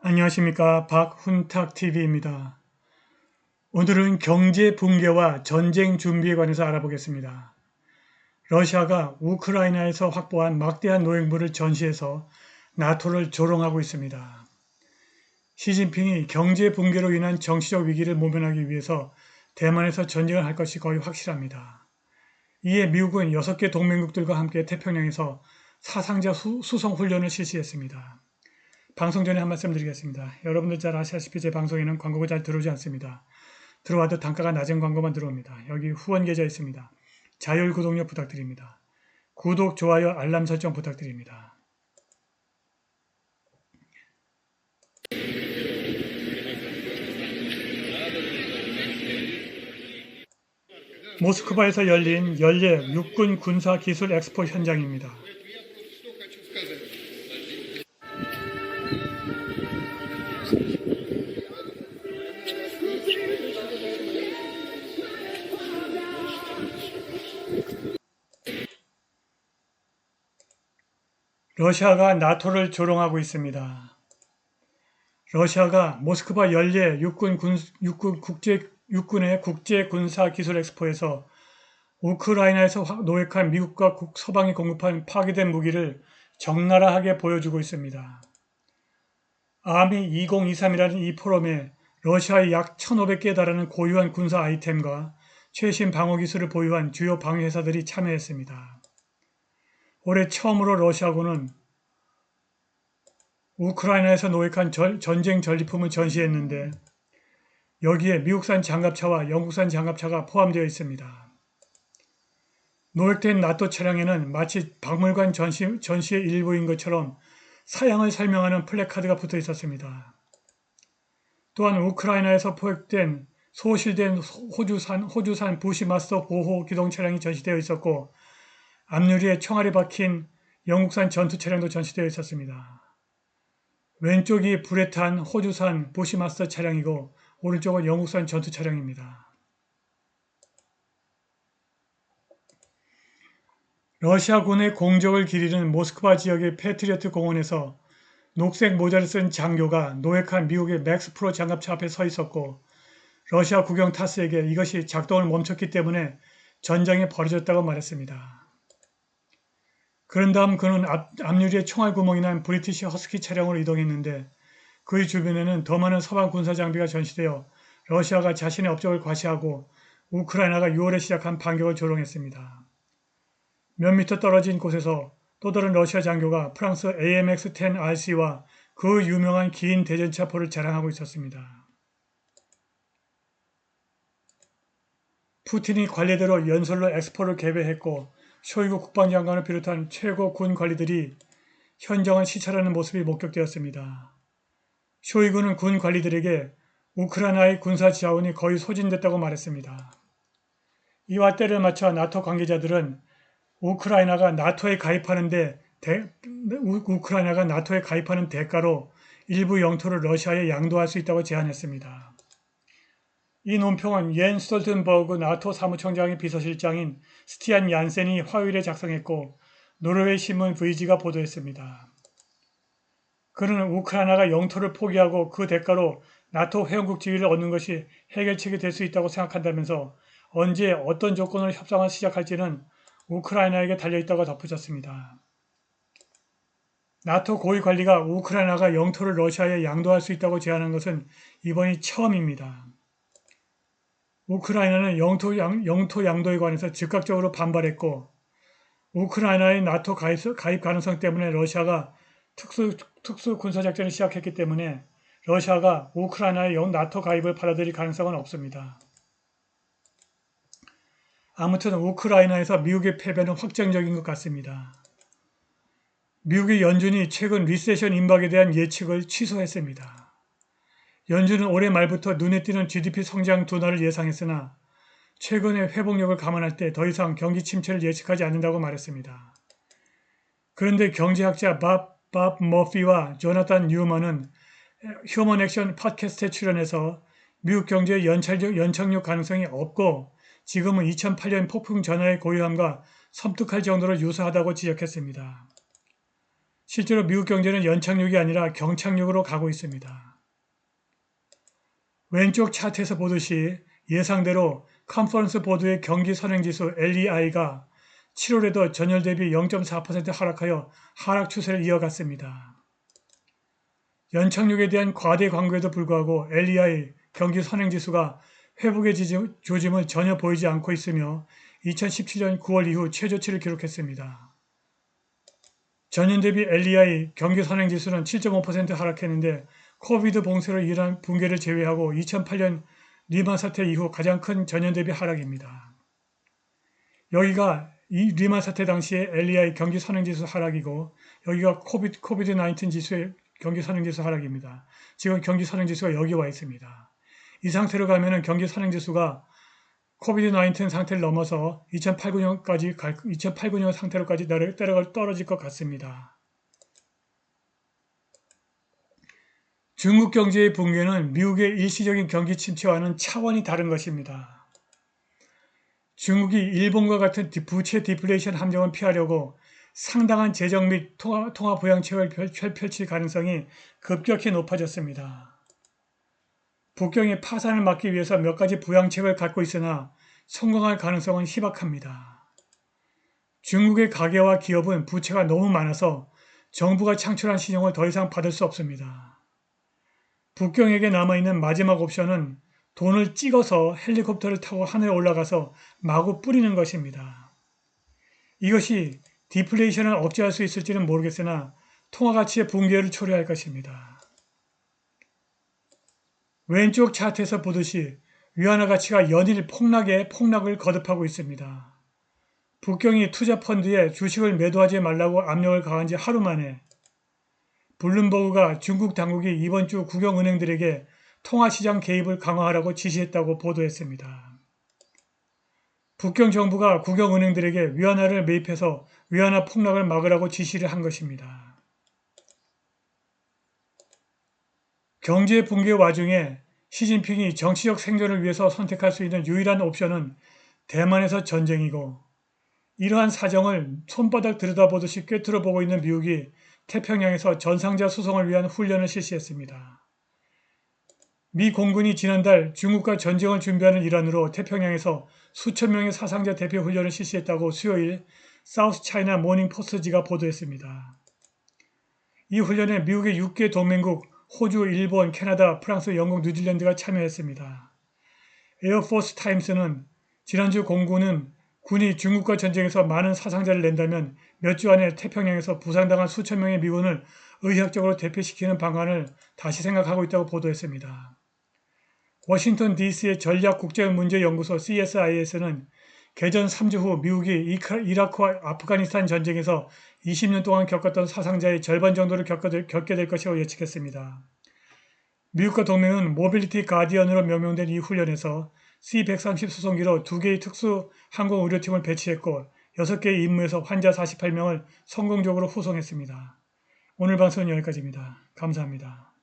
안녕하십니까. 박훈탁TV입니다. 오늘은 경제 붕괴와 전쟁 준비에 관해서 알아보겠습니다. 러시아가 우크라이나에서 확보한 막대한 노획물을 전시해서 나토를 조롱하고 있습니다. 시진핑이 경제 붕괴로 인한 정치적 위기를 모면하기 위해서 대만에서 전쟁을 할 것이 거의 확실합니다. 이에 미국은 6개 동맹국들과 함께 태평양에서 사상자 수송 훈련을 실시했습니다. 방송 전에 한 말씀 드리겠습니다. 여러분들 잘 아시다시피 제 방송에는 광고가 잘 들어오지 않습니다. 들어와도 단가가 낮은 광고만 들어옵니다. 여기 후원 계좌 있습니다. 자율 구독료 부탁드립니다. 구독, 좋아요, 알람 설정 부탁드립니다. 모스크바에서 열린 연례 육군 군사 기술 엑스포 현장입니다. 러시아가 나토를 조롱하고 있습니다. 러시아가 모스크바 연례 육군의 국제 군사 기술 엑스포에서 우크라이나에서 노획한 미국과 서방이 공급한 파괴된 무기를 적나라하게 보여주고 있습니다. 아미 2023이라는 이 포럼에 러시아의 약 1,500개에 달하는 고유한 군사 아이템과 최신 방어 기술을 보유한 주요 방위회사들이 참여했습니다. 올해 처음으로 러시아군은 우크라이나에서 노획한 전쟁 전리품을 전시했는데 여기에 미국산 장갑차와 영국산 장갑차가 포함되어 있습니다. 노획된 나토 차량에는 마치 박물관 전시의 일부인 것처럼 사양을 설명하는 플래카드가 붙어 있었습니다. 또한 우크라이나에서 포획된 소실된 호주산 부시마스터 보호 기동 차량이 전시되어 있었고 앞유리에 총알이 박힌 영국산 전투 차량도 전시되어 있었습니다. 왼쪽이 불에 탄 호주산 부시마스터 차량이고 오른쪽은 영국산 전투 차량입니다. 러시아군의 공적을 기리는 모스크바 지역의 패트리어트 공원에서 녹색 모자를 쓴 장교가 노획한 미국의 맥스 프로 장갑차 앞에 서 있었고 러시아 국영 타스에게 이것이 작동을 멈췄기 때문에 전쟁이 벌어졌다고 말했습니다. 그런 다음 그는 앞유리에 총알 구멍이 난 브리티시 허스키 차량으로 이동했는데 그의 주변에는 더 많은 서방 군사 장비가 전시되어 러시아가 자신의 업적을 과시하고 우크라이나가 6월에 시작한 반격을 조롱했습니다. 몇 미터 떨어진 곳에서 또 다른 러시아 장교가 프랑스 AMX-10RC와 그 유명한 긴 대전차포를 자랑하고 있었습니다. 푸틴이 관례대로 연설로 엑스포를 개최했고 쇼이구 국방장관을 비롯한 최고 군 관리들이 현장을 시찰하는 모습이 목격되었습니다. 쇼이구는 군 관리들에게 우크라이나의 군사 자원이 거의 소진됐다고 말했습니다. 이와 때를 맞춰 나토 관계자들은 우크라이나가 나토에 가입하는 대가로 일부 영토를 러시아에 양도할 수 있다고 제안했습니다. 이 논평은 옌 스톨텐버그 나토 사무총장의 비서실장인 스티안 얀센이 화요일에 작성했고 노르웨이 신문 VG가 보도했습니다. 그는 우크라이나가 영토를 포기하고 그 대가로 나토 회원국 지위를 얻는 것이 해결책이 될 수 있다고 생각한다면서 언제 어떤 조건으로 협상을 시작할지는 우크라이나에게 달려있다고 덧붙였습니다. 나토 고위 관리가 우크라이나가 영토를 러시아에 양도할 수 있다고 제안한 것은 이번이 처음입니다. 우크라이나는 영토 양도에 관해서 즉각적으로 반발했고 우크라이나의 나토 가입 가능성 때문에 러시아가 특수 군사작전을 시작했기 때문에 러시아가 우크라이나의 나토 가입을 받아들일 가능성은 없습니다. 아무튼 우크라이나에서 미국의 패배는 확정적인 것 같습니다. 미국의 연준이 최근 리세션 임박에 대한 예측을 취소했습니다. 연준은 올해 말부터 눈에 띄는 GDP 성장 둔화를 예상했으나 최근의 회복력을 감안할 때 더 이상 경기 침체를 예측하지 않는다고 말했습니다. 그런데 경제학자 밥 머피와 조나탄 뉴먼은 휴먼 액션 팟캐스트에 출연해서 미국 경제의 연착륙 가능성이 없고 지금은 2008년 폭풍 전화의 고요함과 섬뜩할 정도로 유사하다고 지적했습니다. 실제로 미국 경제는 연착륙이 아니라 경착륙으로 가고 있습니다. 왼쪽 차트에서 보듯이 예상대로 컨퍼런스 보드의 경기 선행지수 LEI가 7월에도 전월 대비 0.4% 하락하여 하락 추세를 이어갔습니다. 연착륙에 대한 과대 광고에도 불구하고 LEI 경기 선행지수가 회복의 조짐을 전혀 보이지 않고 있으며 2017년 9월 이후 최저치를 기록했습니다. 전년 대비 LEI 경기 선행지수는 7.5% 하락했는데 코비드 봉쇄로 인한 붕괴를 제외하고 2008년 리만 사태 이후 가장 큰 전년 대비 하락입니다. 여기가 이 리만 사태 당시의 LEI 경기 선행지수 하락이고 여기가 코비드-19 지수의 경기 선행지수 하락입니다. 지금 경기 선행지수가 여기 와 있습니다. 이 상태로 가면은 경기 선행지수가 코비드-19 상태를 넘어서 2008-9년 상태로까지 떨어질 것 같습니다. 중국 경제의 붕괴는 미국의 일시적인 경기 침체와는 차원이 다른 것입니다. 중국이 일본과 같은 부채 디플레이션 함정을 피하려고 상당한 재정 및 통화 부양책을 펼칠 가능성이 급격히 높아졌습니다. 북경의 파산을 막기 위해서 몇 가지 부양책을 갖고 있으나 성공할 가능성은 희박합니다. 중국의 가계와 기업은 부채가 너무 많아서 정부가 창출한 신용을 더 이상 받을 수 없습니다. 북경에게 남아있는 마지막 옵션은 돈을 찍어서 헬리콥터를 타고 하늘에 올라가서 마구 뿌리는 것입니다. 이것이 디플레이션을 억제할 수 있을지는 모르겠으나 통화가치의 붕괴를 초래할 것입니다. 왼쪽 차트에서 보듯이 위안화 가치가 연일 폭락을 거듭하고 있습니다. 북경이 투자펀드에 주식을 매도하지 말라고 압력을 가한 지 하루 만에 블룸버그가 중국 당국이 이번 주 국영은행들에게 통화시장 개입을 강화하라고 지시했다고 보도했습니다. 북경 정부가 국영은행들에게 위안화를 매입해서 위안화 폭락을 막으라고 지시를 한 것입니다. 경제 붕괴 와중에 시진핑이 정치적 생존을 위해서 선택할 수 있는 유일한 옵션은 대만에서 전쟁이고 이러한 사정을 손바닥 들여다보듯이 꿰뚫어보고 있는 미국이 태평양에서 전상자 수송을 위한 훈련을 실시했습니다. 미 공군이 지난달 중국과 전쟁을 준비하는 일환으로 태평양에서 수천 명의 사상자 대피 훈련을 실시했다고 수요일 사우스 차이나 모닝 포스트지가 보도했습니다. 이 훈련에 미국의 6개 동맹국 호주, 일본, 캐나다, 프랑스, 영국, 뉴질랜드가 참여했습니다. 에어포스 타임스는 지난주 공군은 군이 중국과 전쟁에서 많은 사상자를 낸다면 몇 주 안에 태평양에서 부상당한 수천 명의 미군을 의학적으로 대피시키는 방안을 다시 생각하고 있다고 보도했습니다. 워싱턴 DC의 전략국제문제연구소 CSIS는 개전 3주 후 미국이 이라크와 아프가니스탄 전쟁에서 20년 동안 겪었던 사상자의 절반 정도를 겪게 될 것이라고 예측했습니다. 미국과 동맹은 모빌리티 가디언으로 명명된 이 훈련에서 C-130 수송기로 2개의 특수 항공 의료팀을 배치했고 6개의 임무에서 환자 48명을 성공적으로 후송했습니다. 오늘 방송은 여기까지입니다. 감사합니다.